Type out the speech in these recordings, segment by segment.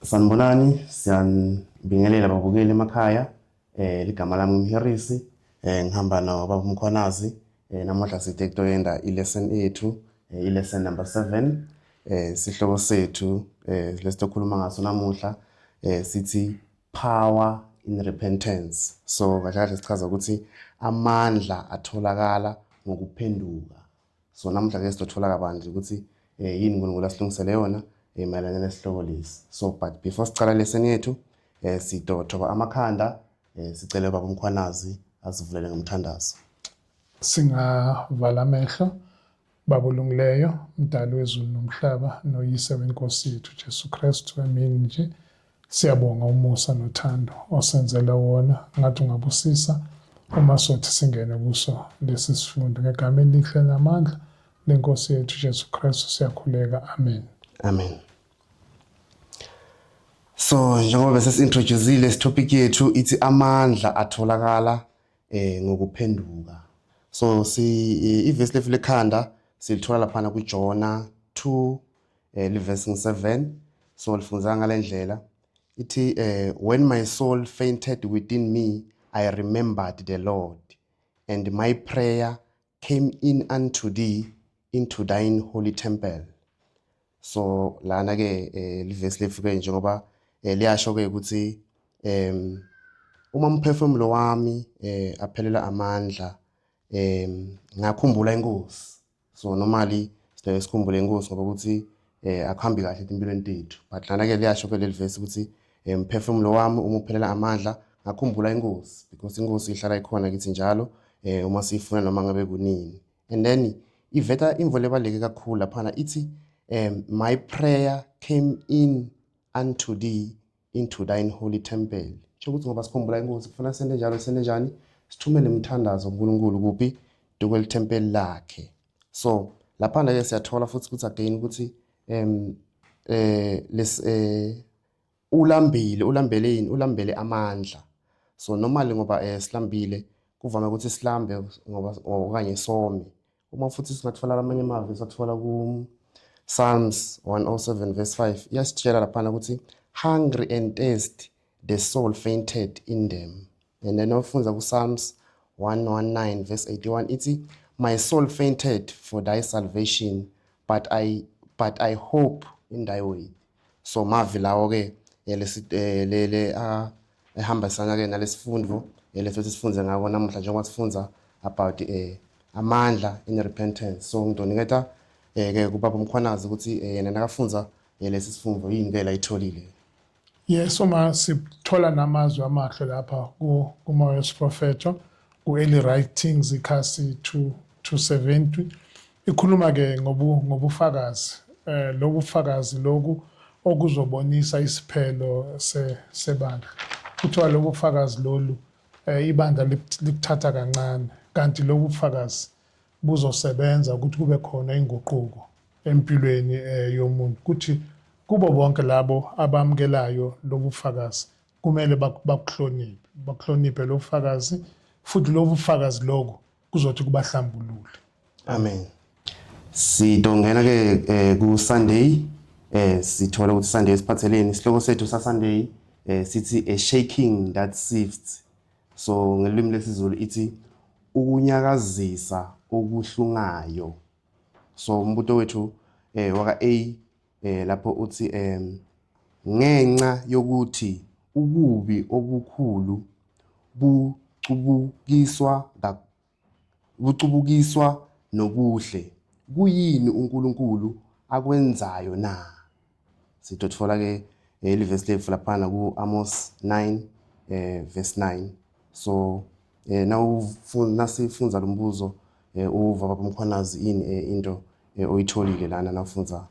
Sanibonani, siyanibingelela babukeli emakhaya. Ligama lami uMhirisi, ngihamba noBaba Mkhwanazi. Namuhla sithe kutoyenda ilesson yethu, ilesson number 7. Sihloko sethu lesitokhuluma ngaso namuhla sithi power in repentance. So kahle kahle sichaza ukuthi amandla atholakala ngokuphenduka. So namuhla ke sitothola kabanzi ukuthi yini uNkulunkulu asilungisele yona mayelana nesihloko lesi. So but before sicala lesson yethu sitothoba amakhanda sicele uBaba Mkhwanazi asivulele ngomthandazo. Singavala amehlo. Baba olungileyo, mdali wezulu nomhlaba, noyise wenkosi yethu Jesu Kristu, amini nje. Siyabonga umusa nothando osenzela wona, ngathi ungabusisa uma sothi singene kuso lesi sifundo ngegama elihle namandla lenkosi yethu Jesu Kristu siyakhuleka. Amen. Amen. So njengoba bese si-introduceile topic yethu ithi amandla atholakala ngokuphenduka. So iverse lefu lekhanda silithola laphana kuJona 2 verse 7. So lifunza ngalendlela ithi when my soul fainted within me, I remembered the Lord, and my prayer came in unto thee into thine holy temple. So lana ke liverse lefu ke njengoba liyasho ke ukuthi uma umphefumulo wami aphelela amandla ngakhumbula inkosi. So normally sihlale sikhumbule inkosi ngoba ukuthi akuhambi kahle empilweni tethu, but lana ke liyasho ke leli verse ukuthi umphefumulo wami uma uphelela amandla ngakhumbula inkosi, because inkosi ihlala ikhona kithi njalo uma sifuna noma ngabe kunini. And then iveta imvo lebaleke kakhulu laphana ithi my prayer came in unto thee into thine holy temple. Ukuthi ngoba sikhumbula inkosi kufuna sende njalo sende njani sithumele umthandazo kuNkulunkulu kuphi dukweli temple lakhe. So lapha ke siyathola futhi ukuthi again ukuthi ulambele amandla. So normally ngoba silambile kuvame ukuthi silambe ngoba okanye some. Uma futhi singathola amanye amave sathola ku Psalms 107 verse 5 iyasitshela lapha ukuthi hungry and thirsty the soul fainted in them. And then ofunza ku Psalms 119 verse 81 ithi my soul fainted for thy salvation, but I hope in thy way. So mavi lawo ke lele ehamba sana ke nalesifundo leso sifunze ngako namuhla njengoba sifunza about amandla in repentance. So ngidoniketa ke kuBaba Mkhwanazi ukuthi yena nakafunza lesi sifundo yini ke la itholile. Yes, uma sithola namazwi amahle lapha kuMoya Prophet ku-Early Writings ikhasi 270 ikhuluma ke ngobufakazi lobufakazi loku okuzobonisa isiphelo sebandla. Kuthiwa lobufakazi lolu ibandla likuthatha kancane, kanti lobufakazi buzosebenza ukuthi kube khona inguquko empilweni yomuntu. Kuthi kubo bonke labo abamukelayo lobufakazi kumele bakuhloniphe lobufakazi, futhi lobufakazi lokho kuzothi kubahlambulule. Amen. Sidongena ke ku Sunday sithola ukuthi Sunday siphatheleni isihloko sethu sa Sunday sithi a shaking that sifts. So ngelimi lesizulu ithi ukunyakazisa okuhlungayo. So umbuto wethu waka A lapho uthi ngenxa yokuthi ububi obukhulu bucubukiswa nobuhle, kuyini uNkulunkulu akwenzayo na? Sitothola ke iverse lefu laphana ku Amos 9 verse 9. So nasifunza lo mbuzo uva Baba Mkhwanazi ini into oyitholile lana nafunza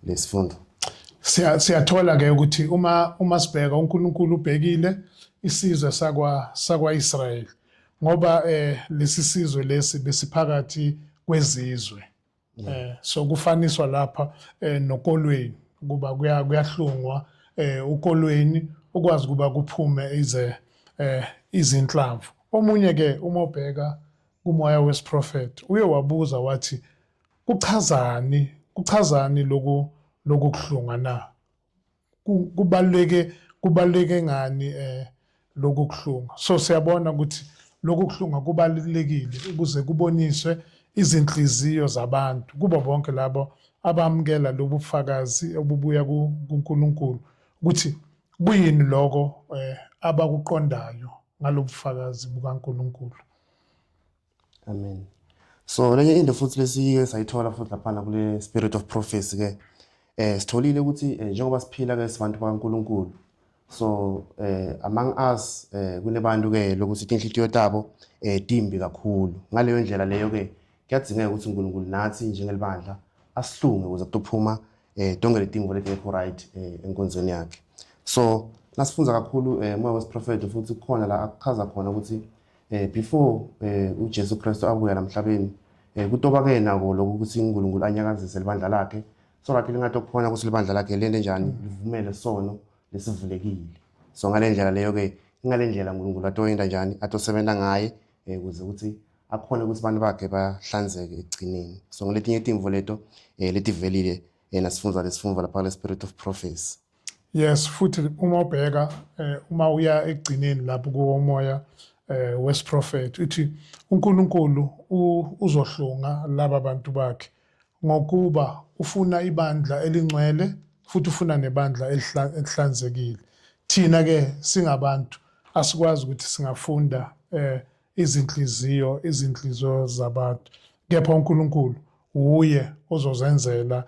lesifundo. Siyathola ke ukuthi uma sibheka uNkulunkulu ubhekile isizwe sakwa-Israyeli ngoba lesi sizwe lesi besiphakathi kwezizwe. So kufaniswa lapha nokolweni kuba kuyahlungwa ukolweni ukwazi kuba kuphume izinhlamvu. Omunye ke uma ubheka kuMoya wesiProfeti uye wabuza wathi kuchazani lokuhlunga na? kubaluleke ngani lokhu kuhlunga. So siyabona ukuthi lokhu kuhlunga kubalulekile ukuze kuboniswe izinhliziyo zabantu kubo bonke labo abamukela lobu bufakazi obubuya kuNkulunkulu ukuthi kuyini lokho abakuqondayo ngalobu bufakazi bukaNkulunkulu. Amen. So lenye into futhi lesike sayithola futhi laphana kule spirit of prophecy ke sitholile ukuthi njengoba siphila ke sibantu bakaNkulunkulu, so among us kunebantu ke lokuthi inhliziyo tabo dimbi kakhulu. Ngaleyo ndlela leyo ke kuyadingeka ukuthi uNkulunkulu nathi njengelibandla asihlunge ukuze kutophuma donke letimvo letingekho right enkonzweni yakhe. So nasifunza kakhulu moya wesiprofeti futhi khona la akuchaza khona ukuthi before uJesu Kristu abuya emhlabeni kutoba ke nako lokho ukuthi uNkulunkulu anyakazise libandla lakhe so that lingatokhona ukuthi libandla lakhe lende njani livumele sono lesivulekile. So ngalendlela leyo ke ngalendlela uNkulunkulu atoyenda njani atosebenza ngaye ukuze ukuthi akhona ukuthi abantu bakhe bahlanzeke egcineni. So ngaletinye itimvo leto letivelile nasifunza lesifundvo lapha le spirit of prophecy. Yes, futhi uma ubheka uma uya egcineni lapho kuwomoya wesiprofeti uthi uNkulunkulu uzohlunga laba bantu bakhe ngokuba ufuna ibandla elingcwele futhi ufuna nebandla elihlanzekile. Thina ke singabantu asikwazi ukuthi singafunda izinhliziyo zabantu, kepha uNkulunkulu uye ozozenzela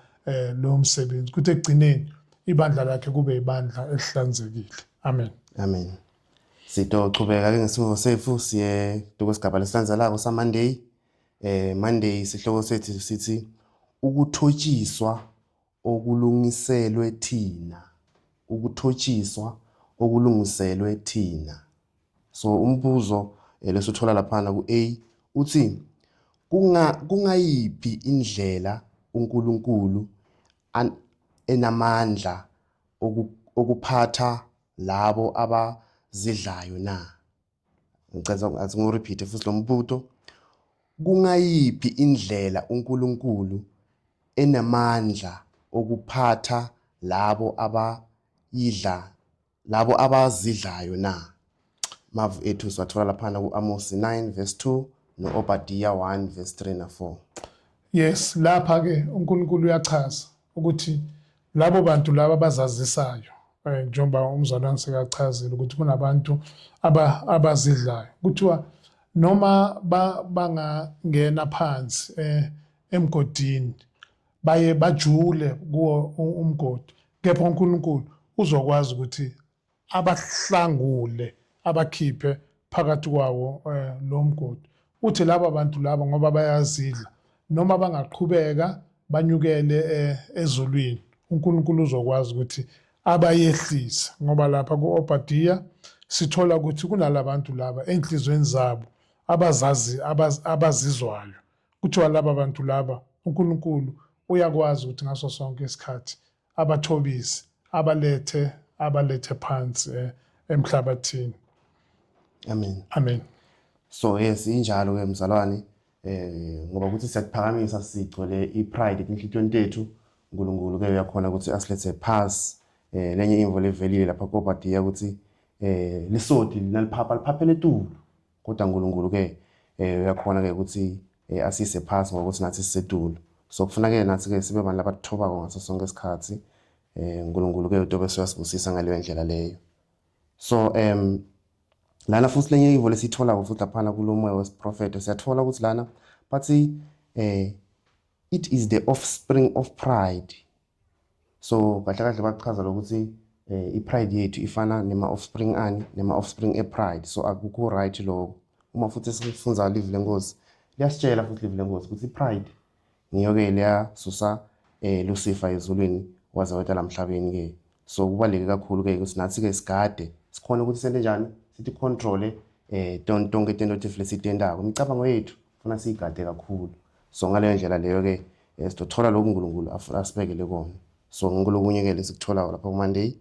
lo msebenzi kuthi egcineni ibandla lakhe kube ibandla elihlanzekile. Amen. Amen. Sitochubeka ke ngesimo sethu siye kusigaba lesilandzelako sa Monday. Monday sihloko sethu sithi ukuthotshiswa okulungiselwe thina. Ukuthotshiswa okulungiselwe thina. So umbuzo lesothola laphana ku A uthi kungayiphi indlela uNkulunkulu enamandla okuphatha labo abazidlayo na. Ngicela repeat futhi lo mbuto. Kungayiphi indlela uNkulunkulu enamandla okuphatha labo abazidlayo na. Mavu ethu swathola laphana ku Amos 9 verse 2 no Obadiah 1 verse 3 na 4. Yes, lapha ke uNkulunkulu uyachaza ukuthi labo bantu laba abazazisayo njengoba umzalwane sekachazile ukuthi kunabantu abazidlayo kuthiwa noma bangangena phansi emgodini baye bajule kuwo umgodi, kepha uNkulunkulu uzokwazi ukuthi abahlangule abakhiphe phakathi kwawo lo mgodi. Uthi laba bantu laba ngoba bayazidla noma bangaqhubeka banyukele ezulwini, uNkulunkulu uzokwazi ukuthi abayehlise. Ngoba lapha ku-Obadiah sithola ukuthi kunalabantu laba enhlizweni zabo abazizwayo. Kuthiwa laba bantu laba uNkulunkulu uyakwazi ukuthi ngaso sonke isikhathi abathobise, abalethe phansi emhlabathini. Amen. Amen. So yes, injalo ke mzalwane ngoba ukuthi siyaphakamisa sigcwele ipride enhlitweni tethu, uNkulunkulu ke uyakhona ukuthi asilethe pass lenye imvo levelile lapha kuObadiah ukuthi lisodi linaliphapha letulu, kodwa uNkulunkulu ke uyakhona ke ukuthi asise pass ngokuthi nathi sisetulu. So kufuna ke nathi ke sibe abantu labathobako ngaso sonke isikhathi, uNkulunkulu ke utobe siyasibusisa ngaleyo ndlela leyo. So lana futhi lenye imvo lesithola futhi laphana kulomoya wesiprofeti siyathola ukuthi lana bathi it is the offspring of pride. So kahle bachaza ukuthi ipride yethu ifana nema-offspring nema-offspring e-pride. So akukho right lokho. Uma futhi sifunza live lenkosi liyasitshela futhi live lenkosi ukuthi ipride ngiyo ke liyasusa Lucifer ezulwini waze wetala emhlabeni ke. So kubaleke kakhulu ke ukuthi nathi ke sigade sikhona ukuthi sente njani sithi control tonke into tifle sitendako imicabango yethu funa siyigade kakhulu. So ngaleyo ndlela leyo ke sitothola lokhu uNkulunkulu asibekele kona. So ngolokunye ke lesikuthola lapha ku Monday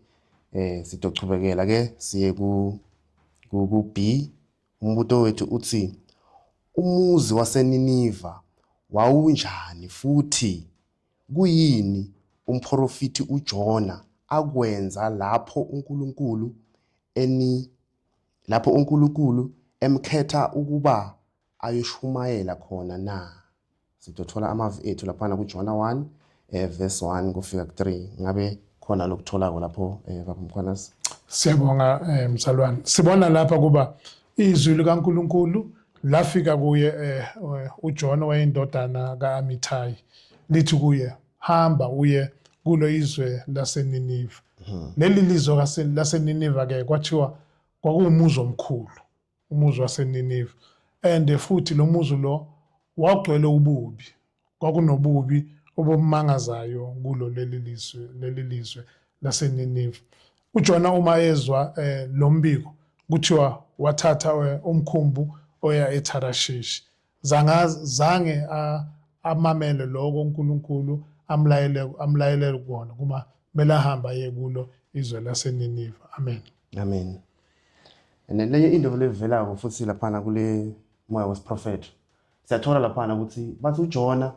sitochubekela ke siye ku B. Umbuto wethu uthi umuzi waseNiniva wawunjani futhi kuyini umprofiti uJona akwenza lapho uNkulunkulu emkhetha ukuba ayoshumayela khona na. Sitothola amavi ethu laphana kuJona 1 verse 1 kufika ku3. Ngabe khona lokutholako lapho baba Mkhwanazi? Siyabonga mzalwane. Sibona lapha kuba izwi likaNkulunkulu lafika kuye uJona wayindodana kaAmithayi lithi kuye hamba uye kulo izwe laseNiniva. Leli lizwe laseNiniva ke kwathiwa kwakuwumuzi omkhulu, umuzi waseNiniva, and futhi lo muzi lo wagcwele ububi, kwakunobubi obumangazayo kulo leli lizwe laseNiniva. uJona uma ezwa lo mbiko kuthiwa wathatha umkhumbu oya eTharishishi, zange amamele lokho uNkulunkulu amlayele kona kuma mele ahamba ye kulo izwe laseNiniva. Amen. Amen. And then lenye into levelako futhi laphana kule moya wesiprophet siyathola laphana ukuthi bathi uJona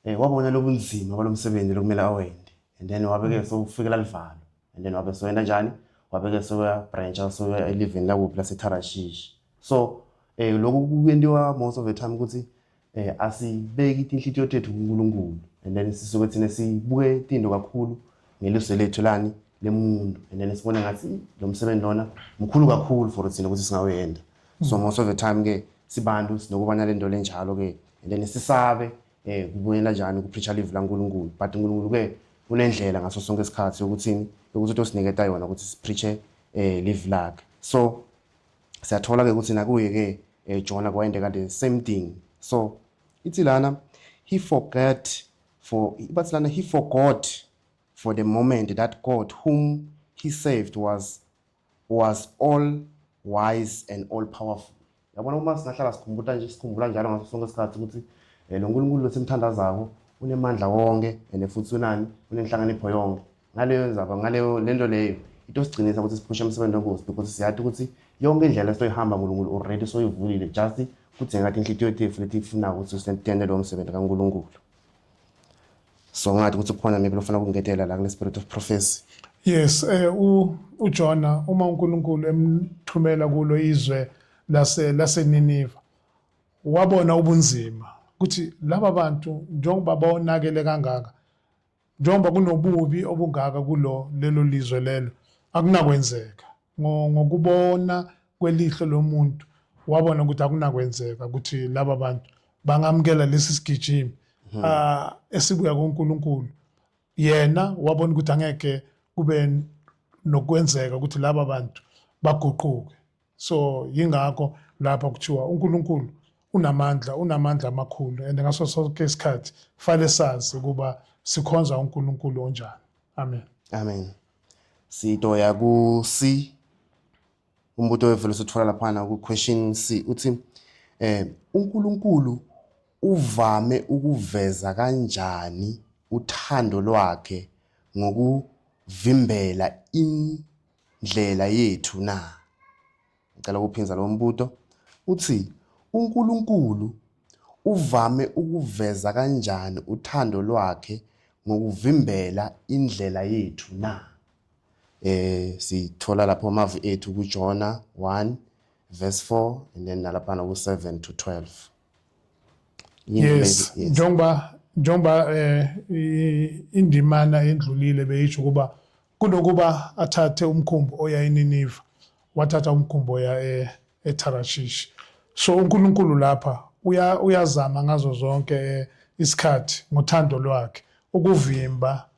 wabona lobunzima balomsebenzi lokumele awende, and then wabeke sokufika lalivalo, and then wabe soyenda njani, wabeke soya branch so living la kuphi laseTharishish. So lokhu kuyendiwa most of the time ukuthi asibeki inhlitiyo yethu kuNkulunkulu, and then sisuke thina sibuke into kakhulu ngelizwe lethu lani lemuntu, and then sibona ngathi lo msebenzi lona mkhulu kakhulu for thina ukuthi singawenda. So most of the time ke sibantu sinokubana lento lenjalo ke, and then sisabe kubuyela njani kupreacher live la uNkulunkulu, but uNkulunkulu ke unendlela ngaso sonke isikhathi ukuthi usiniketa yona ukuthi sipreache live lakhe. So siyathola ke ukuthi nakuye ke Jona kwayende kanti same thing. So ithi lana he forgot for the moment that God whom he saved was all wise and all powerful. Yabona uma sinahlala sikhumbula njalo ngaso sonke isikhathi ukuthi lo uNkulunkulu losimthandazako unemandla wonke, and futhi unani unenhlanganipho yonke. Ngaleyo nzaba ngaleyo lento leyo itosigcinisa ukuthi siphushe umsebenzi wonke, because siyathi ukuthi yonke indlela esiyohamba uNkulunkulu already soyivulile, just kuthi ngathi inhlitiyo yethu lethi ifuna ukuthi sitende lo msebenzi kaNkulunkulu. So ngathi ukuthi kukhona maybe lofuna ukungetela la kule spirit of prophecy. Yes, uJona uma uNkulunkulu emthumela kulo izwe laseNiniva wabona ubunzima ukuthi laba bantu njengoba bonakele kangaka, njengoba kunobubi obungaka lelo lizwe lelo, akunakwenzeka. Ngokubona kwelihlo lomuntu wabona ukuthi akunakwenzeka ukuthi laba bantu bangamkela lesi sigijimi esibuya kuNkulunkulu. Yena wabona ukuthi angeke kube nokwenzeka ukuthi laba bantu baguquke. So yingakho lapha kuthiwa uNkulunkulu unamandla amakhulu, and ngaso sonke isikhathi fanele sazi ukuba sikhonza uNkulunkulu onjani. Amen. Amen. Sitoya ku C, umbuto wevelo sithola laphana ku question C uthi uNkulunkulu uvame ukuveza kanjani uthando lwakhe ngokuvimbela indlela yethu na. Ngicela ukuphinza lo mbuto uthi uNkulunkulu uvame ukuveza kanjani uthando lwakhe ngokuvimbela indlela yethu na. Sithola lapho amavi ethu kuJona 1 verse 4 and then nalaphana ku7 to 12. Yes, njengoba indimana endlulile beyisho kuba kunokuba athathe umkhumbu oya eNiniva, wathatha umkhumbu oya eTharishishi. So uNkulunkulu lapha uyazama ngazo zonke isikhathi ngothando lwakhe ukuvimba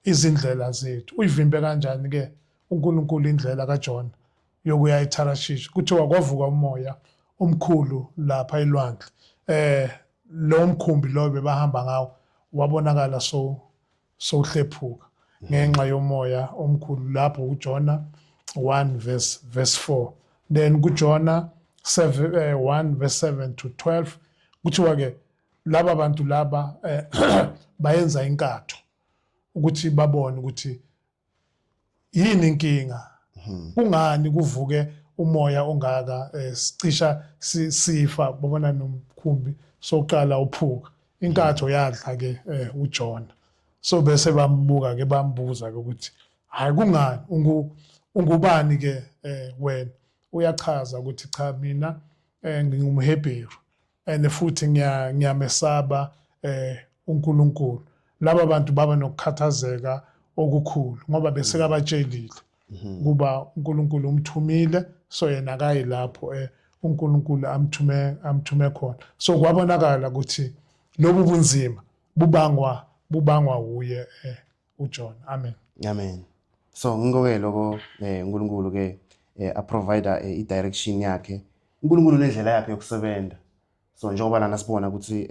izindlela zethu. Uyivimbe kanjani ke uNkulunkulu indlela kaJona yokuya eTharishishi? Kuthiwa kwavuka umoya omkhulu lapha elwandle, lo mkhumbi lo bebahamba ngawo wabonakala sohlephuka ngenxa yomoya omkhulu. Lapho uJona 1 verse 4, then kuJona 1 verse 7 to 12 kuthiwa ke laba bantu laba bayenza inkatho ukuthi babone ukuthi yini inkinga, kungani kuvuke umoya ongaka, sicisha sifa, babona nomkhumbi soqala uphuka. Inkatho yadla ke uJona. So bese bambuka ke bambuza ke ukuthi hayi kungani ungubani ke wena uyachaza ukuthi cha mina ngingumHebheru and futhi ngiyamesaba uNkulunkulu. Laba bantu baba nokukhathazeka okukhulu ngoba bese kabatshelile kuba uNkulunkulu umthumile, so yena akayi lapho uNkulunkulu amthume khona. So kwabonakala ukuthi lobu bunzima bubangwa uye uJohn. Amen. Amen. So ngikoke lokho uNkulunkulu ke a provider I direction yakhe. uNkulunkulu nendlela yakhe yokusebenza. So njengoba lana sibona ukuthi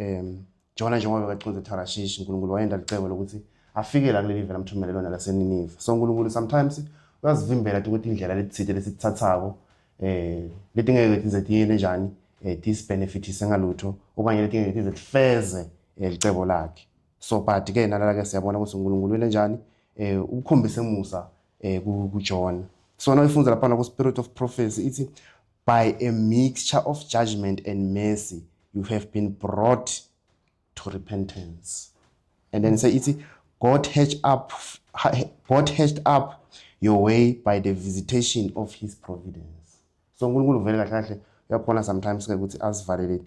Jona njengoba bekachonze Tarashish, uNkulunkulu wayenda licebo lokuthi afike la kuleli vele amthumele lona laseNinive. So uNkulunkulu sometimes uyazivimbela ukuthi indlela lethithe lesithathako leti ngeke tizetiyele njani this benefits engalutho okanye leti ngeke tizetifeze licebo lakhe. So but ke nalala ke siyabona ukuthi uNkulunkulu wele njani ukukhombisa emusa kuJohn. So now ifunza lapha ku spirit of prophecy ithi by a mixture of judgment and mercy you have been brought to repentance. And then say it's God hatched up your way by the visitation of his providence. So uNkulunkulu vele kahle uyakhona sometimes ke ukuthi asivalele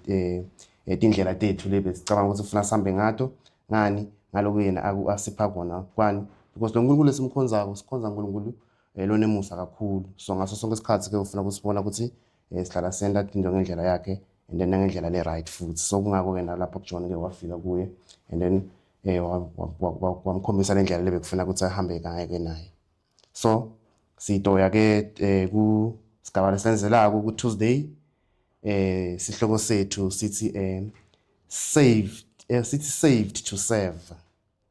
indlela tethu lebe sicabanga ukuthi ufuna sambe ngato ngani ngaloku yena asipha kona kwani because lo uNkulunkulu esimkhonzako sikhonza uNkulunkulu lona emusa kakhulu. So ngaso sonke isikhathi ke ufuna ukusibona ukuthi sihlala senda into ngendlela yakhe and then ngendlela le right futhi. So kungako ke nalapha kuJohn ke wafika kuye and then wamkhombisa le ndlela lebe kufuna ukuthi ahambe ngayo ke naye. So sitoya ke ku sigaba lesenzelako ku Tuesday sihloko sethu sithi saved to serve.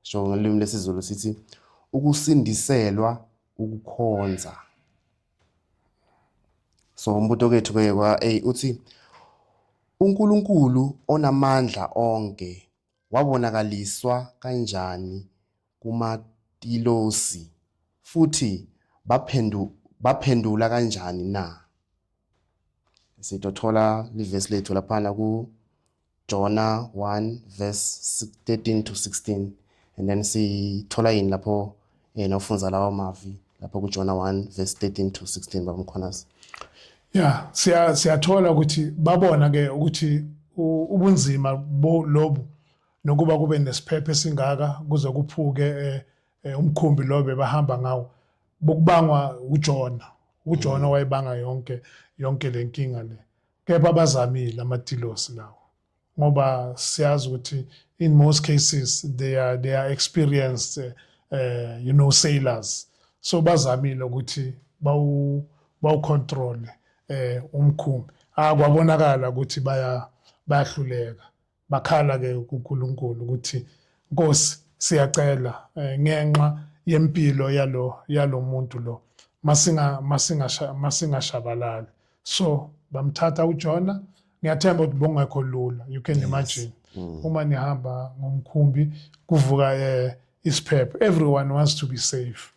So ngelimi lesizulu sithi ukusindiselwa ukukhonza. So umbuto kethu ke kwa uthi uNkulunkulu onamandla onke wabonakaliswa kanjani kumatilosi futhi baphendula kanjani na. Sitothola liverse lethu lapha ku Jonah 1 verse 13 to 16 and then sithola yini lapho nofunza lawo mavi lapho ku Jonah 1 verse 13 to 16 babamkhonasi. Yeah, siyathola ukuthi babona ke ukuthi ubunzima lobu nokuba kube nesiphephe singaka kuze kuphuke umkhumbi lo bebahamba ngawo bokubangwa uJona. uJona wayebanga yonke lenkinga le. Kepha bazamile amatilosi lawo. Ngoba siyazi ukuthi in most cases they are experienced sailors. So bazamile ukuthi bawu control umkhumbi. Kwabonakala ukuthi bayahluleka. Bakhala ke kuNkulunkulu ukuthi Nkosi siyacela ngenxa yempilo yalo muntu lo masingashabalali. So bamthatha uJona. Ngiyathemba ukuthi bongekho lula. You can imagine. Uma nihamba ngomkhumbi kuvuka isiphepho. Everyone wants to be safe.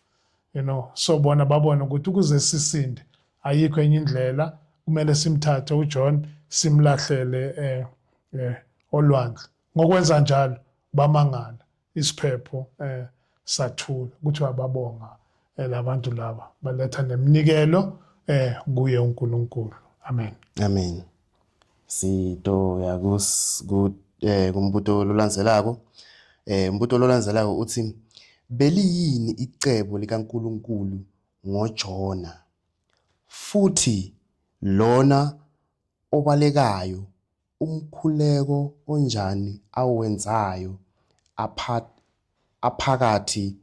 So babona ukuthi ukuze sisinde ayikho enye indlela kumele simthathe uJohn simlahlele olwandle. Ngokwenza njalo bamangala isiphepho sathula ukuthi ababonga labantu laba baletha neminikelo kuye uNkulunkulu. Amen. Amen. Sito kumbuto lolandzelako. Umbuto lolandzelako uthi beliyini icebo likaNkulunkulu ngoJona futhi lona obalekayo umkhuleko onjani awenzayo aphakathi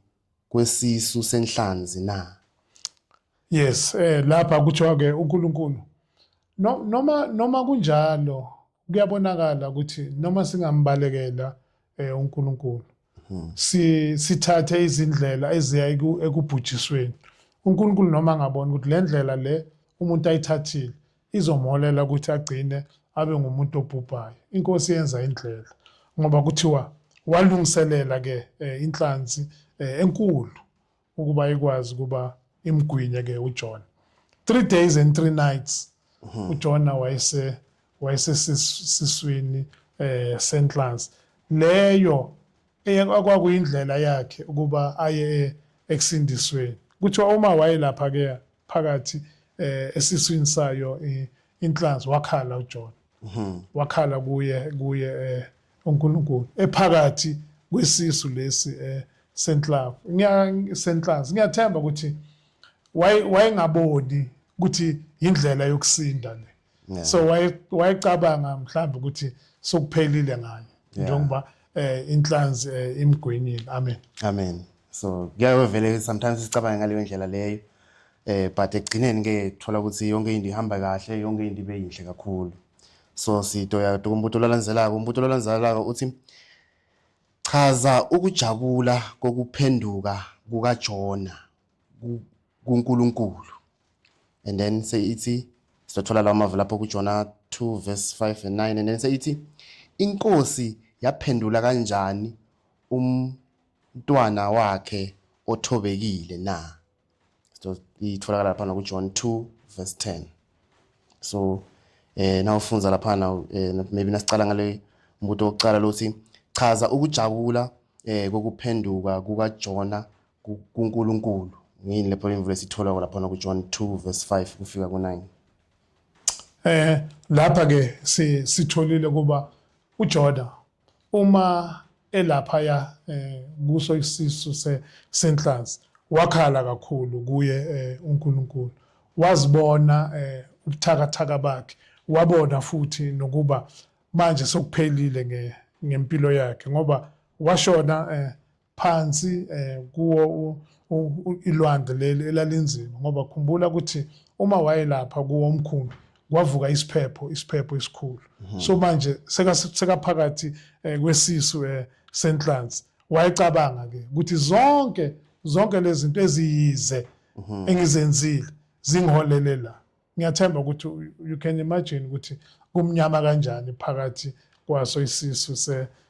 kwesisu senhlanzi na. Yes, lapha kuthiwa ke uNkulunkulu noma kunjalo kuyabonakala ukuthi noma singambalekela uNkulunkulu sithathe izindlela eziya ekubhujisweni. uNkulunkulu noma ngabona ukuthi le ndlela le umuntu ayithathile izomholela ukuthi agcine abe ngumuntu obhubhayo. Inkosi yenza indlela ngoba kuthiwa walungiselela ke inhlanzi enkulu ukuba ikwazi kuba imgwinye ke uJona. 3 days and 3 nights uJona wayesesiswini senhlanzi leyo kwakuyindlela yakhe ukuba aye ekusindisweni kuthiwa uma wayelapha ke phakathi esiswini sayo inhlanzi wakhala uJona wakhala kuye uNkulunkulu ephakathi kwesisu lesi senhlanzi ngiyathemba ukuthi wayengaboni ukuthi indlela yokusinda le so wayecabanga mhlawumbe ukuthi sokuphelile ngayo njengoba inhlanzi imgwenyile amen so kuyavele sometimes sicabanga ngaleyo ndlela leyo but ekugcineni ke thola ukuthi yonke into ihamba kahle yonke into ibe yinhle kakhulu so sitoya umbuto olandzelako uthi chaza ukujabula kokuphenduka kukaJona kuNkulunkulu and then say ithi sithola lawo amava lapho kuJona 2 verse 5 and 9 and then say ithi inkosi yaphendula kanjani umntwana wakhe othobekile na so itholakala lapha kuJohn 2 verse 10 so nawufunza lapha maybe nasicala ngale umbuto wokucala lothi chaza ukujabula kokuphenduka kukaJona kuNkulunkulu ngini lapho imvule sithola lapha kuJohn 2 verse 5 kufika ku9 lapha ke sitholile kuba uJona uma elapha kuso isisu senhlanzi wakhala kakhulu kuye uNkulunkulu wazibona ubuthakathaka bakhe wabona futhi nokuba manje sokuphelile ngempilo yakhe ngoba washona phansi kuwo ilwandle leli elalinzima ngoba khumbula ukuthi uma wayelapha kuwo omkhulu kwavuka isiphepho esikhulu so manje sekaphakathi kwesisu senhlanzi wayecabanga ke ukuthi zonke lezi zinto eziyize engizenzile zingiholele la ngiyathemba ukuthi you can imagine ukuthi kumnyama kanjani phakathi kwaso isisu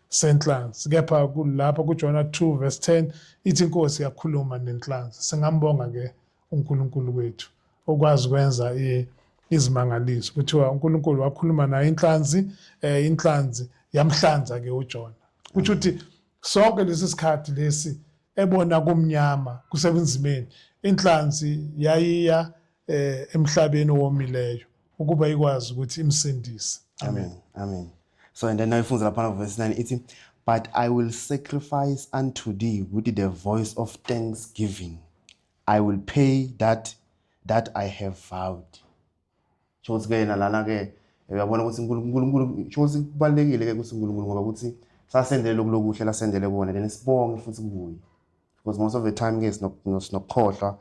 senhlanzi kepha kulapha kuJona 2 verse 10 ithi inkosi yakhuluma nenhlanzi singambonga ke uNkulunkulu wethu okwazi ukwenza izimangaliso kuthiwa uNkulunkulu wakhuluma naye inhlanzi yamhlanza ke uJona kuthi uthi sonke lesi sikhathi lesi ebona kumnyama kusebenzimeni inhlanzi yayiya emhlabeni owomileyo ukuba ikwazi ukuthi imsindise amen so and then nayifunza lapha verse 9 ithi but I will sacrifice unto thee with the voice of thanksgiving I will pay that I have vowed shothi ke nalana ke uyabona ukuthi uNkulunkulu shothi kubalekile ke ukuthi uNkulunkulu ngoba ukuthi sasendele lokuhle lasendele kubona then sibonge futhi kubuye because most of the time ke sinokukhohlwa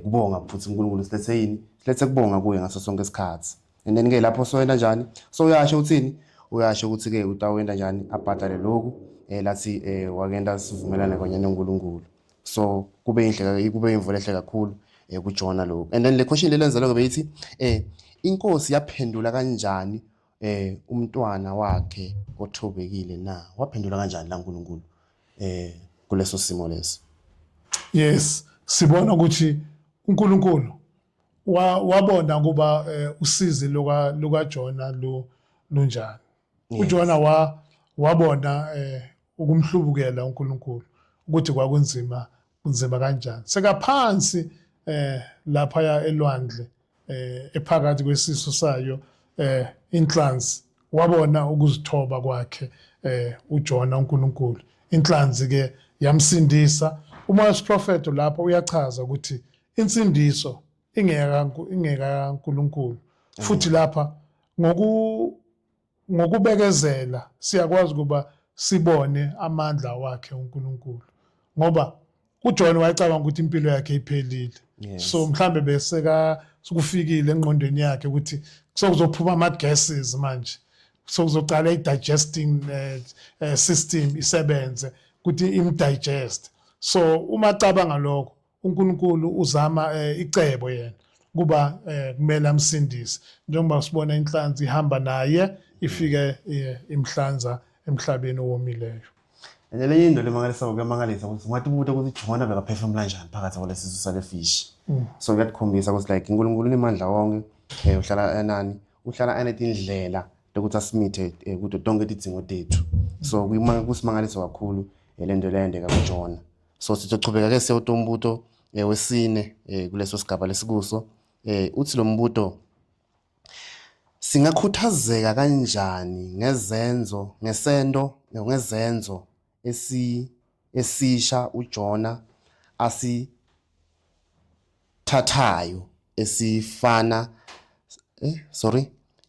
kubonga futhi uNkulunkulu silethe yini silethe kubonga kuye ngaso sonke isikhathi and then ke lapho soyena kanjani so uyasho uthini uyasho ukuthi ke utawenda kanjani abhadale lokhu lathi wakenda sivumelana kanye noNkulunkulu so kube inhle kube imvula ehle kakhulu kuJona lokho and then le question lelenzelwe beyithi inkosi yaphendula kanjani umntwana wakhe othobekile na waphendula kanjani la uNkulunkulu kuleso simo leso yes sibona ukuthi uNkulunkulu wabona kuba usizi lukaJona lunjani uJona wabona ukumhlubukela uNkulunkulu ukuthi kwakunzima kanjani sekaphansi lapha elwandle ephakathi kwesisu sayo inhlanzi wabona ukuzithoba kwakhe uJona uNkulunkulu inhlanzi ke yamsindisa umoya wesiprofeto lapho uyachaza ukuthi insindiso ingeka kaNkulunkulu futhi lapha ngokubekezela siyakwazi kuba sibone amandla wakhe uNkulunkulu ngoba uJona wayecabanga ukuthi impilo yakhe iphelile so mhlambe bese kufikile engqondweni yakhe ukuthi sokuzophuma ama gases manje sokuzoqala i-digesting system isebenze ukuthi imdigest so uma cabanga lokho uNkulunkulu uzama icebo yena kuba kumele amsindise njengoba sibona inhlanzi ihamba naye ifike imhlanza emhlabeni owomileyo enye into lemangalisa ukuyamangalisa ukuthi ngathi ubude ukuthi Jona bekaphefumula kanjani phakathi kwalesisu sale fish so kuyakukhombisa ukuthi like uNkulunkulu unemandla wonke uhlala anetindlela lokuthi asimithe kude tonke izidingo zethu so kusimangaliso kakhulu lento leyendeka kuJona so sizochubeka ke siyawutombuto wesine kuleso sigaba lesikuso uthi lo mbuto singakhuthazeka kanjani ngezenzo esisha uJona asithathayo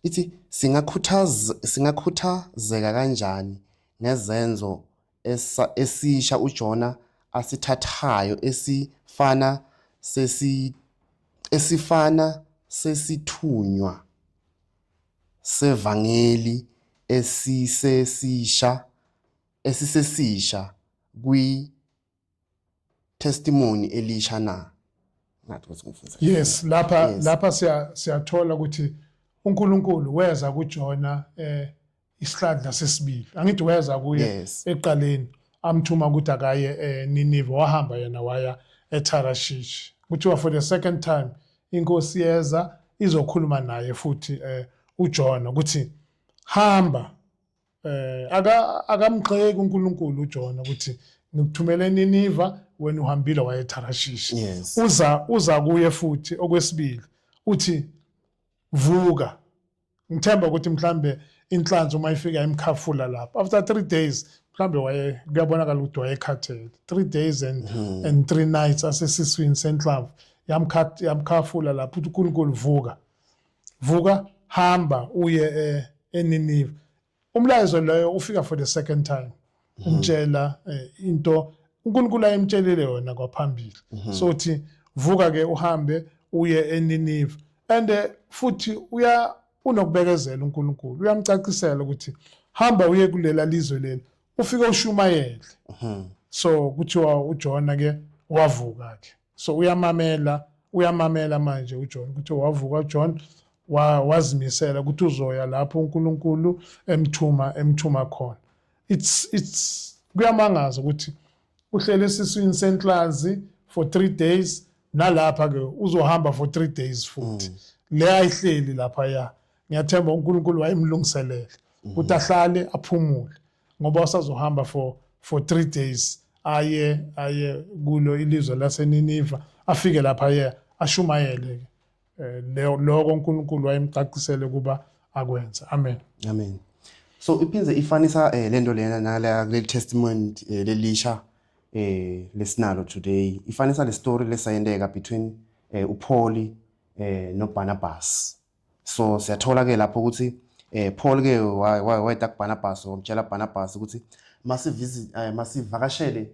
ithi singakhuthazeka kanjani ngezenzo esisha uJona asithathayo esifana sesithunywa sevangeli esisesisha kwi testimony elisha na. Ngathi ngifuna. Yes, lapha siyathola ukuthi uNkulunkulu weza kuJona isihlandla sesibili. Angithi weza kuye eqaleni amthuma ukuthi akaye Ninive, wahamba yena waya eTarashish. Kuthiwa for the second time inkosi yeza izokhuluma naye futhi uJona ukuthi hamba, akamgxeki uNkulunkulu uJona ukuthi ngikuthumele eNiniva wena uhambile waya eTarashish. Uza kuye futhi okwesibili uthi vuka. Ngithemba ukuthi mhlambe inhlanzi uma ifika emkhafula lapha after 3 days mhlambe kuyabonakala ukuthi wayekhathele 3 days and 3 nights asesiswini senhlamvu yamkhafula lapha uthi uNkulunkulu vuka hamba uye eNinive. Umlayezo loyo ufika for the second time umtshela into uNkulunkulu ayemtshelile yona kwaphambili. So uthi vuka ke uhambe uye eNinive and futhi unokubekezela uNkulunkulu uyamcacisela ukuthi hamba uye kulela lizwe leli ufike ushumayele. So kuthiwa uJona ke wavuka ke, so uyamamela manje uJona ukuthi wavuka uJona wazimisela ukuthi uzoya lapho uNkulunkulu emthuma khona. It's kuyamangaza ukuthi uhlele esiswini senhlanzi for 3 days nalapha ke uzohamba for 3 days futhi le ayihleli lapha ya. Ngiyathemba uNkulunkulu wayemlungiselele ukuthi ahlale aphumule ngoba usazohamba for 3 days aye kulo ilizwe laseNiniva afike lapha ashumayele lokho uNkulunkulu wayemcacisele kuba akwenza. Amen. So iphindze ifanisa lento lena nala kuleli testimony lelisha lesinalo today. Ifanisa le story lesayendeka between uPaul noBarnabas. So siyathola ke lapho ukuthi Paul ke wayeta kuBarnabas wamtshela Barnabas ukuthi masivakashele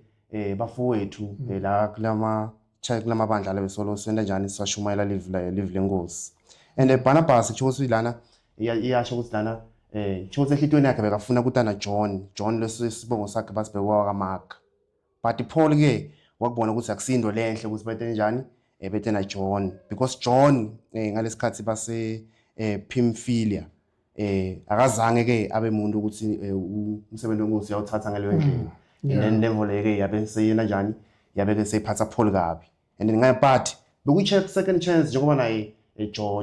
bafowethu la kulamabandla lebesolo senda njani sashumayela live lenkosi. And Barnabas kuthi lana iyasho ukuthi lana ukuthi ehlitweni yakhe bekafuna ukutana John lesibongo sakhe basibekwa kaMark. But Paul ke wakubona ukuthi akusindo lenhle ukuthi bethe njani bethe John, because John ngalesikhathi base Pamphylia akazange ke abe umuntu ukuthi umsebenzi wenkosi uyawuthatha ngaleyo ndlela. And then level ke yabe seyena njani yabe ke seyiphatha Paul kabi. And then but bekuyi second chance njengoba naye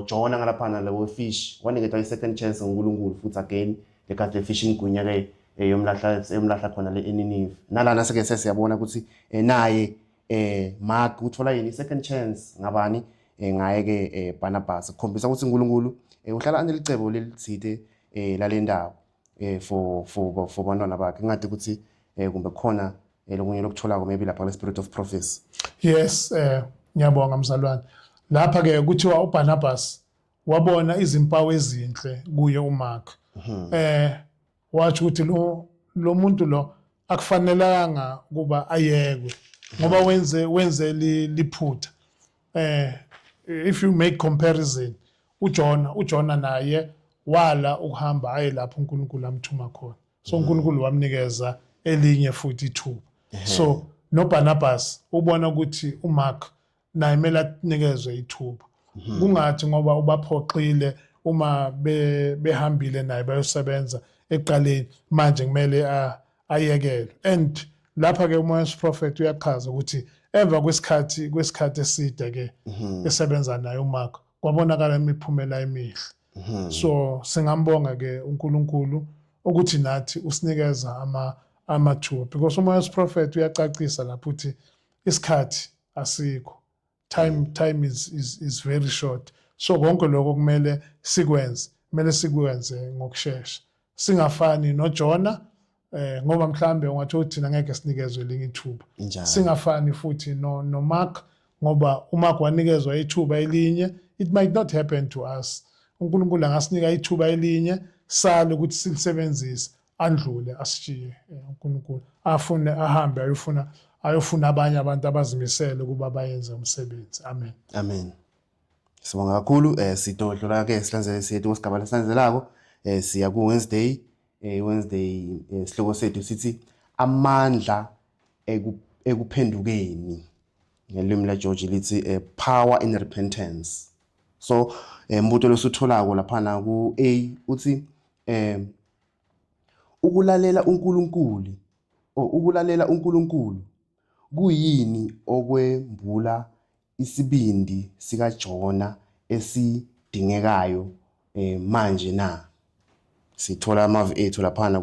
John ngalaphana lewo fish waniketwa i-second chance nguNkulunkulu futhi again lekade fishing gunya ke emlahla khona le eNinive. Nalana seke sesiyabona ukuthi naye Mark uthola yini second chance ngabani ngaye ke Barnabas ukhombisa ukuthi uNkulunkulu uhlala anelicebo lelithide lalendawo for bantwana bakhe ngade ukuthi kumbe khona lokunye lokuthola maybe lapha le spirit of prophecy. Yes, ngiyabonga mzalwane. Lapha ke kuthiwa uBarnabas wabona izimpawu ezinhle kuye uMark. Wathi ukuthi lo muntu lo akufanelanga kuba ayekwe ngoba wenze liphutha. If you make comparison uJona naye wala ukuhamba aye lapho uNkulunkulu amthuma khona. So uNkulunkulu wamnikeza elinye futhi ithuba. So noBarnabas ubona ukuthi uMark naye kumele anikezwe ithuba. Kungathi ngoba ubaphoxile uma behambile naye bayosebenza eqaleni manje kumele ayekelwe. And lapha ke uMoya Prophet uyachaza ukuthi emva kwesikhathi eside ke esebenza naye uMark kwabonakala imiphumela emihle. So singambonga ke uNkulunkulu ukuthi nathi usinikeza amathuba, because uMoya Prophet uyacacisa lapho ukuthi isikhathi asikho time is very short. So konke lokho kumele sikwenze ngokusheshsha, singafani noJona ngoba mhlambe ungathi uthina ngeke sinikezwe elinye ithuba. Singafani futhi no Mark ngoba uMark wanikezwa ithuba elinye, it might not happen to us. uNkulunkulu angasinika ithuba elinye sale ukuthi silisebenzise andlule asishiye. uNkulunkulu afune ahambe ayofuna abanye abantu abazimisele ukuba bayenze umsebenzi. Amen. Amen. Sibonga kakhulu. Sidodlula ke silandzele sethu kusigaba lesilandzelako. Siya ku Wednesday. Wednesday sihloko sethu sithi amandla ekuphendukeni. Ngelimi la George lithi power in repentance. So mbuto losutholako laphana ku A uthi ukulalela uNkulunkulu kuyini okwembula isibindi sika Jona esidingekayo manje na. Sithola amavi ethu laphana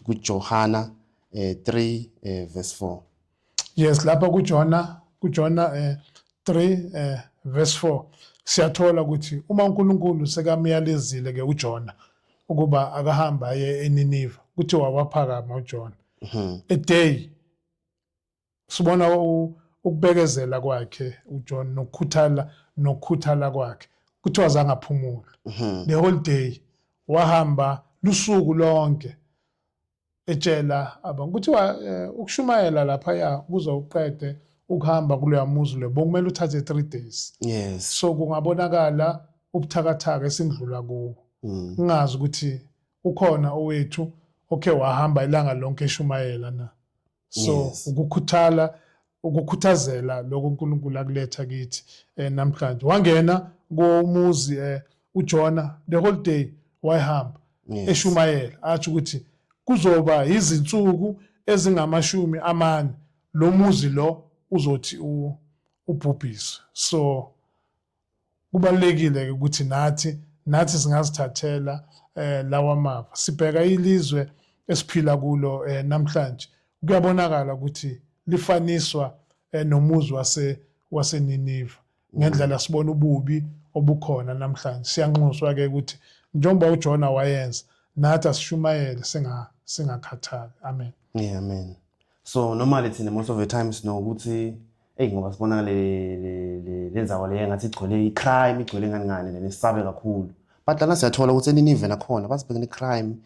kuJohana 3 verse 4. Yes, lapha kuJona 3 verse 4 siyathola ukuthi uma uNkulunkulu sekamyalezile ke uJona ukuba akahamba aye eNiniva, kuthi waphakama uJona. A day sibona ukubekezela kwakhe uJona nokukhuthala kwakhe, kuthi wazange aphumule. The whole day wahamba lusuku lonke etshela abantu kuthiwa ukushumayela lapha ya kuzoqede ukuhamba kuleya muzi le bokumele uthathe 3 days. Yes. So kungabonakala ubuthakathaka esindlula kuwo. Ungazi ukuthi ukhona owethu wahamba ilanga lonke eshumayela na. So ukukhuthazela lokho uNkulunkulu akuletha kithi namhlanje. Wangena komuzi uJona the whole day wahamba eshumayela, athi ukuthi kuzoba izinsuku ezingama40 lo muzi lo uzothi ubhubhise. So kubalekile ukuthi nathi singazithathela lawa mava. Sibheka ilizwe esiphila kulo namhlanje, kuyabonakala ukuthi lifaniswa nomuzi waseNiniva ngendlela sibona ububi obukhona namhlanje. Siyanxuswa ke ukuthi njengoba uJona wayenza nathi asishumayele singakhathali. Amen. Yeah, amen. So normally thina most of the times ukuthi ngoba sibona lenzawo le ngathi igcwele icrime, igcwele ngani nesisabe kakhulu. But lana siyathola ukuthi eNinive nakhona basibhekene icrime,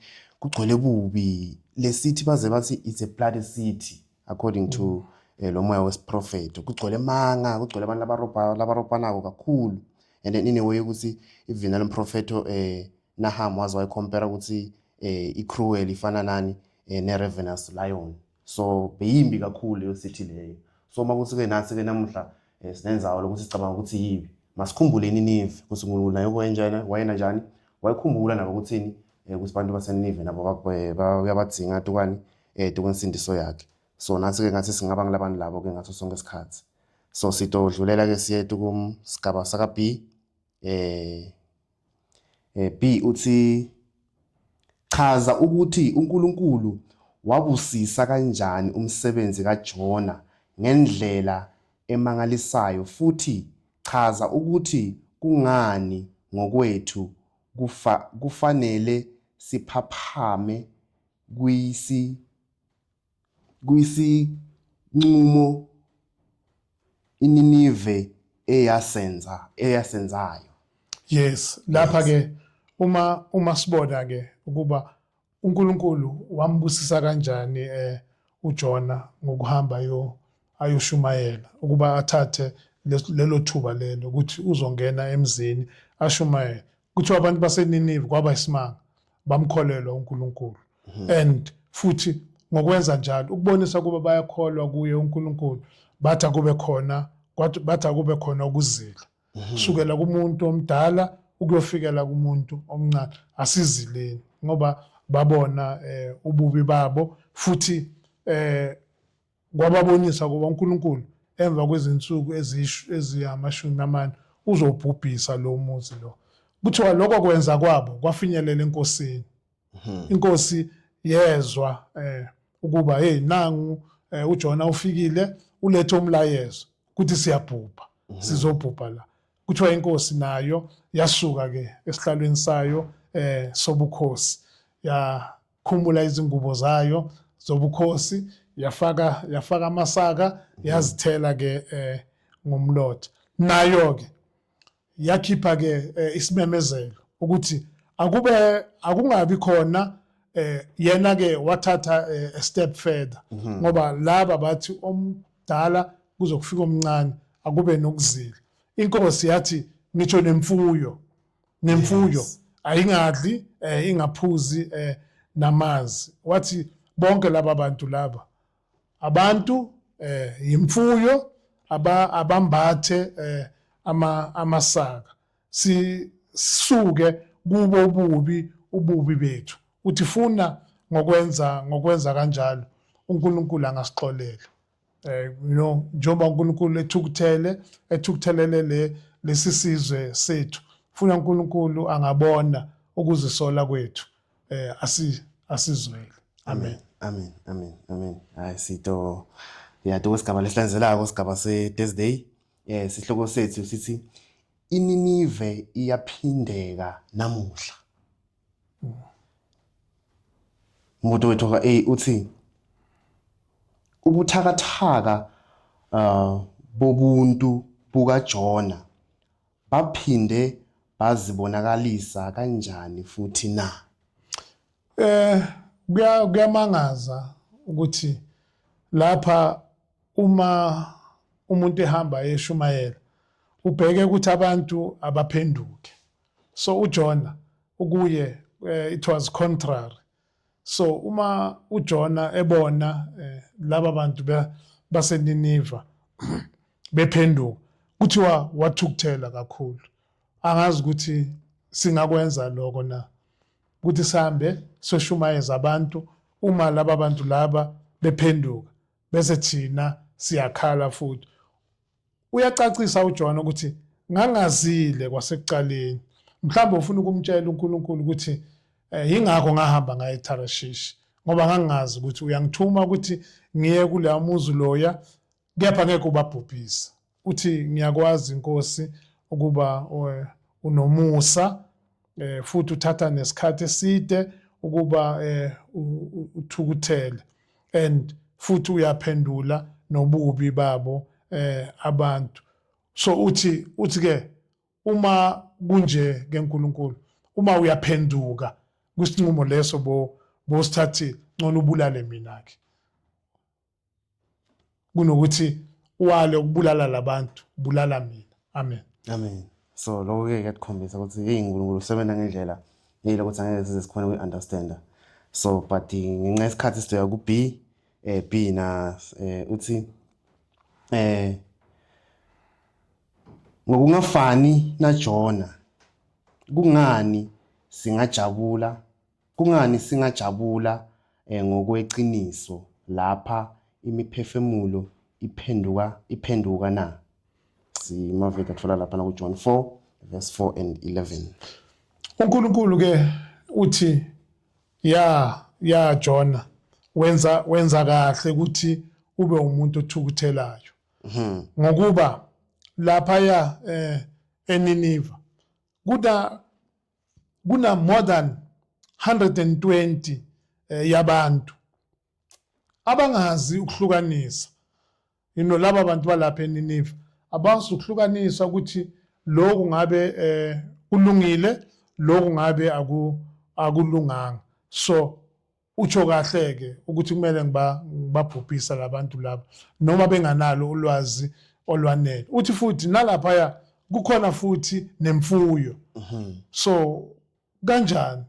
kugcwele bubi. Le city baze bathi it's a bloody city according to lo moya wesiprofeto. Kugcwele manga, kugcwele abantu labarobhanako kakhulu. And then anyway ukuthi even lo mprofeto Nahum wazi compare ukuthi iCruel ifana nani neRavenous lion. So beyimbi kakhulu yo city leyo. So makuthi ke nathi ke namuhla sinenzawo lokuthi sicabanga ukuthi yibi. Masikhumbule iNinive ukuthi uNkulunkulu naye wayena njani, wayekhumbula nabo ukuthini ukuthi abantu baseNinive nabo bayabadzinga tukani tukwensindiso yakhe. So nathi ke ngathi singaba ngelabantu labo ke ngathi sonke isikhathi. So sitodlulela ke siye kumsigaba saka B. B uthi chaza ukuthi uNkulunkulu wabusisa kanjani umsebenzi kaJona ngendlela emangalisayo, futhi chaza ukuthi kungani ngokwethu kufanele siphaphame kuyisinqumo iNinive eyasenzayo. Yes, lapha ke uma sibona ke ukuba uNkulunkulu wambusisa kanjani uJona ngokuhamba ayoshumayela ukuba athathe lelo thuba lelo ukuthi uzongena emzini ashumayele. Kuthi abantu baseNinive kwaba isimanga, bamkholelwa uNkulunkulu. And futhi ngokwenza njalo ukubonisa kuba bayakholwa kuye uNkulunkulu, bathi kube khona ukuzila. Sukela kumuntu omdala ukuyofikela kumuntu omncane asizileni ngoba babona ububi babo, futhi kwababonisa kuba uNkulunkulu emva kwezinsuku eziyama40 uzobhubhisa lo muzi lo. Kuthiwa lokho kwenza kwabo kwafinyelela enkosini. Inkosi yezwa ukuba nangu uJona ufikile, ulethe umlayezo ukuthi siyabhubha. sizobhubha la. Kuthiwa inkosi nayo yasuka ke esihlalweni sayo sobukhosi, yakhumbula izingubo zayo zobukhosi, yafaka amasaka, yazithela ke ngomlotha. Nayo ke yakhipha ke isimemezelo ukuthi akungabi khona yena ke wathatha a step further, ngoba laba bathi omdala kuzokufika omncane akube nokuzila. Inkosi yathi ngisho nemfuyo ayingadli ingaphuzi namanzi. Wathi bonke laba bantu laba abantu imfuyo abambathe amasaka, sisuke kubo ububi bethu. Uthi funa ngokwenza kanjalo uNkulunkulu angasixolela. Njengoba uNkulunkulu ethukuthelele lesisizwe sethu, funa uNkulunkulu angabona ukuzisola kwethu, asizwele. Amen. Hayi sito yado kwesigaba lesilandzelako, isigaba se-Thursday. Sihloko sethu sithi iNinive iyaphindeka namuhla. Umuntu wethu uthi ubuthakathaka bobuntu bukaJona baphinde bazibonakalisa kanjani futhi na? Kuyamangaza ukuthi lapha uma umuntu ehamba eshumayela ubheke ukuthi abantu abaphenduke. So uJona ukuye it was contrary. So uma uJona ebona laba bantu baseNiniva bephenduka, kuthiwa wathukuthela kakhulu. Angazi ukuthi singakwenza lokho na, ukuthi sihambe soshumayeza abantu uma laba bantu laba bephenduka bese thina siyakhala futhi. Uyacacisa uJona ukuthi ngangazile kwasekuqaleni, mhlawumbe ufuna ukumtshela uNkulunkulu ukuthi yingakho ngahamba ngaye eTharishishi, ngoba ngangazi ukuthi uyangithuma ukuthi ngiye kule muzi loya, kepha ngeke ubabhubhise. Uthi ngiyakwazi Nkosi ukuba unomusa, futhi uthatha nesikhathi eside ukuba uthukuthele, and futhi uyaphendula nobubi babo abantu. So uthi ke uma kunje ke uNkulunkulu, uma uyaphenduka kwisinqumo leso bosithathile, ngcono ubulale mina ke kunokuthi wale ukubulala labantu, bulala mina. Amen. So lokho ke kuyakhombisa ukuthi uNkulunkulu usebenza ngendlela ukuthi angeke size sikhona uku-understand. So but ngenxa yesikhathi sidoya ku B na uthi ngokungafani naJona kungani singajabula ngokweqiniso lapha imiphefemulo iphenduka na? Simaveta thola lapha na ku John 4 verse 4 and 11. uNkulunkulu ke uthi ya Jona wenza kahle ukuthi ube umuntu othukuthelayo, ngokuba lapha eNiniva kuna more than 120 yabantu abangazi ukuhlukanisa. Laba bantu balapha eNiniva abazi ukuhlukanisa ukuthi lokhu ngabe kulungile, lokhu ngabe akulunganga. So utsho kahle ke ukuthi kumele ngibabhubhisa labantu laba noma benganalo ulwazi olwanele. Uthi futhi nalapha kukhona futhi nemfuyo. So kanjani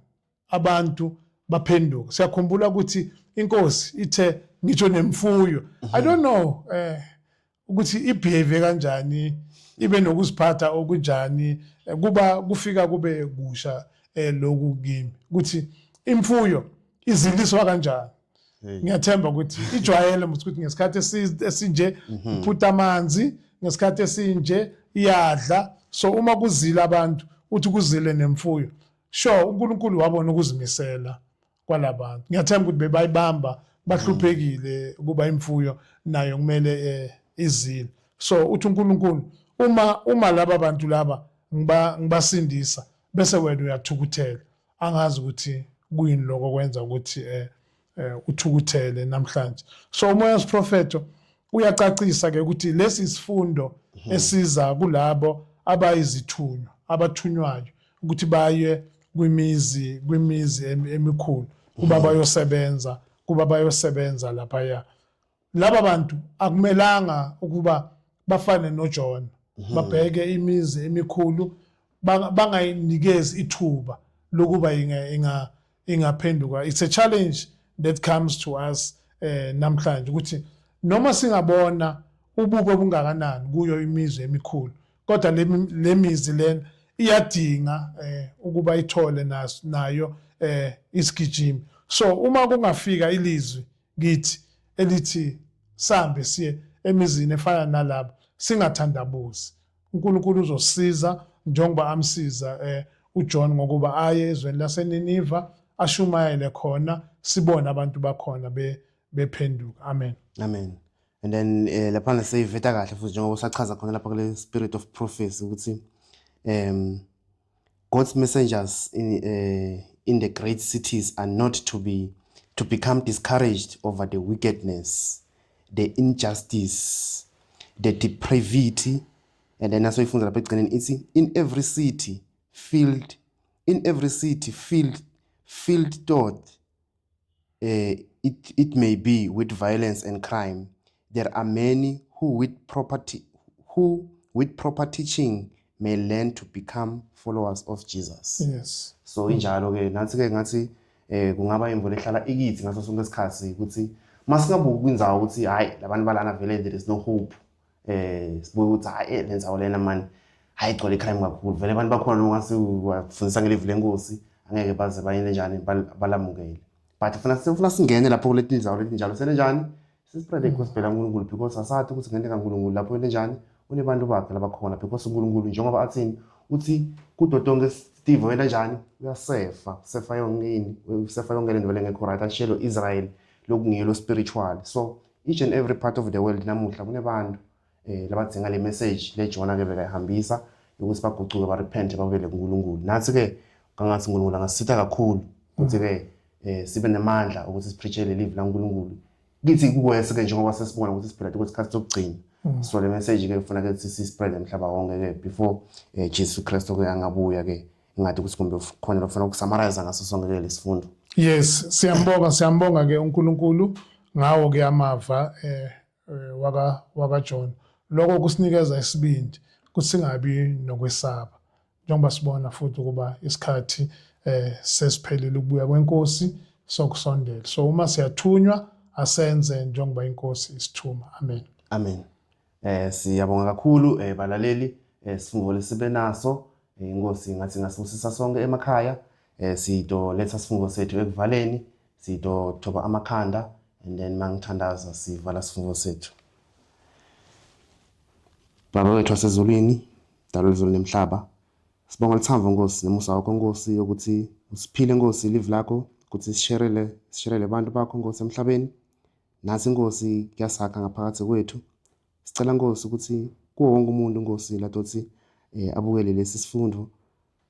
abantu baphenduka? Siyakhumbula ukuthi inkosi ithe ngitsho nemfuyo. I don't know ukuthi ibehave kanjani, ibe nokuziphatha okunjani, kuba kufika kube kusha lokhu kimi ukuthi imfuyo iziliswa kanjani. Ngiyathemba ukuthi ijwayele ukuthi ngesikhathi esinje iphutha amanzi, ngesikhathi esinje iyadla. So uma kuzila abantu uthi kuzile nemfuyo, sure uNkulunkulu wabona ukuzimisela kwalabantu. Ngiyathemba ukuthi bebayibamba bahluphekile kuba imfuyo nayo kumele izile. So uthi uNkulunkulu uma laba bantu laba ngibasindisa bese wena uyathukuthela, angazi ukuthi kuyini lokho kwenza ukuthi uthukuthele namhlanje. So umoya wesiprofeto uyacacisa ke ukuthi lesi isifundo esiza kulabo abayizithunywa abathunywayo ukuthi baye kwimizi emikhulu kuba bayosebenza laphaya. Laba bantu akumelanga ukuba bafane noJona babheke imizi emikhulu bangayinikezi ithuba lokuba ingaphenduka. It's a challenge that comes to us namhlanje ukuthi noma singabona ubuke bungakanani kuyo imizi emikhulu, kodwa le mizi lena iyadinga ukuba ithole nayo isigijimi. So uma kungafika ilizwi kithi elithi sambe siye emizini efana nalabo, singathandabuzi. uNkulunkulu uzosiza njengoba amsiza uJohn ngokuba aye ezweni laseNiniva ashumayele khona, sibone abantu bakhona bephenduka. Amen. Amen. And then lapha seyiveta kahle futhi njengoba usachaza khona lapha kule spirit of prophecy ukuthi God's messengers in the great cities are not to become discouraged over the wickedness, the injustice, the depravity. And then also ifunda lapha egcineni ithi in every city filled thought it may be with violence and crime. There are many who with proper teaching may learn to become followers of Jesus. Yes. So injalo ke nathi ke ngathi kungaba imvelo ehlala ikithi ngaso sonke isikhathi ukuthi masingabuki kwindzawo ukuthi hayi labantu balana vele there is no hope. Sibuye ukuthi hayi le ndzawo lena man hayi igcwele crime kakhulu. Vele abantu bakhona ngase wafundisa ngelivi lenkosi angeke baze bayene njani balamukele. But sifuna singene lapho kuleti ndzawo leti njalo sele njani sispread igospel kaNkulunkulu because asathi ukuthi ngene kaNkulunkulu lapho ene njani unebantu bakhe labakhona because uNkulunkulu njengoba athini uthi kudotonke Steve wena njani uyasefa yonke lento lengekho right ashelo Israel lokungiyelo spiritual. So each and every part of the world namuhla kunebantu labathenga le message le Jona ke bekayihambisa ukuthi bagucuke ba repent babele kuNkulunkulu. Nathi ke kangathi uNkulunkulu angasitha kakhulu ukuthi ke sibe nemandla ukuthi sipreachele live la uNkulunkulu. Kithi kukwese ke njengoba sesibona ukuthi siphela kwesikhathi sokugcina. So le message ke ufuna ke si spread emhlaba wonke ke before Jesus Christ ke angabuya ke ngathi ukuthi kumbe khona lofuna ukusummarize ngaso sonke ke lesifundo. Yes, siyambonga ke uNkulunkulu ngawo ke amava waka John. Lokho kusinikeza isibindi kusingabi nokwesaba. Njengoba sibona futhi ukuba isikhathi sesiphelile ukubuya kwenkosi sokusondela. So uma siyathunywa asenze njengoba inkosi isithuma. Amen. Amen. Siyabonga kakhulu balaleli sifungo lesibe naso inkosi ngathi ngasibusisa sonke emakhaya sito letha sifungo sethu ekuvaleni sito thoba amakhanda and then mangithandaza sivala sifungo sethu. Baba wethu wasezulwini dalo lezulu nemhlaba sibonga lithambo Nkosi nemusa wakho Nkosi ukuthi usiphile Nkosi live lakho ukuthi sisherele abantu bakho Nkosi emhlabeni. Nathi Nkosi kuyasakha ngaphakathi kwethu. Sicela Nkosi ukuthi kuwo wonke umuntu Nkosi ladothi abukele lesi sifundo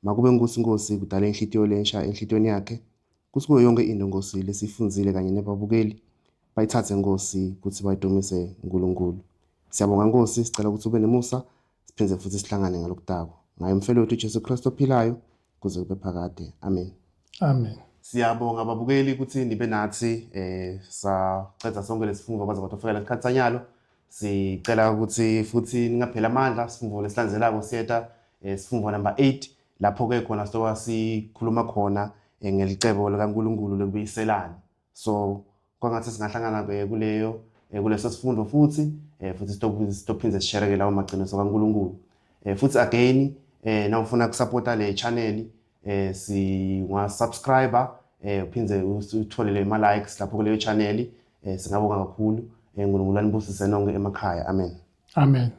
makube Nkosi kudala inhlitiyo lensha enhlitiyweni yakhe kuthi kuyo yonke into Nkosi lesifunzile kanye nebabukeli bayithathe Nkosi ukuthi bayidumise uNkulunkulu. Siyabonga Nkosi sicela ukuthi ube nemusa siphinde futhi sihlangane ngalokudako ngaye umfelo wethu Jesu Kristu ophilayo kuze kube phakade. Amen. Amen. Siyabonga babukeli ukuthi nibe nathi saqedza sonke lesifungo kwaze kwafika lesikhathi sanyalo. Sicela ukuthi futhi ningaphela amandla sifungo lesilandzelako siyeta sifungo number 8 lapho ke khona sitoba sikhuluma khona ngelicebo likaNkulunkulu lokubuyiselana. So kwangathi singahlangana kuleso sifundo futhi sitophinze sishereke lawo maqiniso kaNkulunkulu. Futhi again na ufuna ukusupporta le channel subscriber uphinze uthole le likes lapho kuleyo channel singabonga kakhulu. uNkulunkulu anibusise nonke emakhaya. Amen. Amen.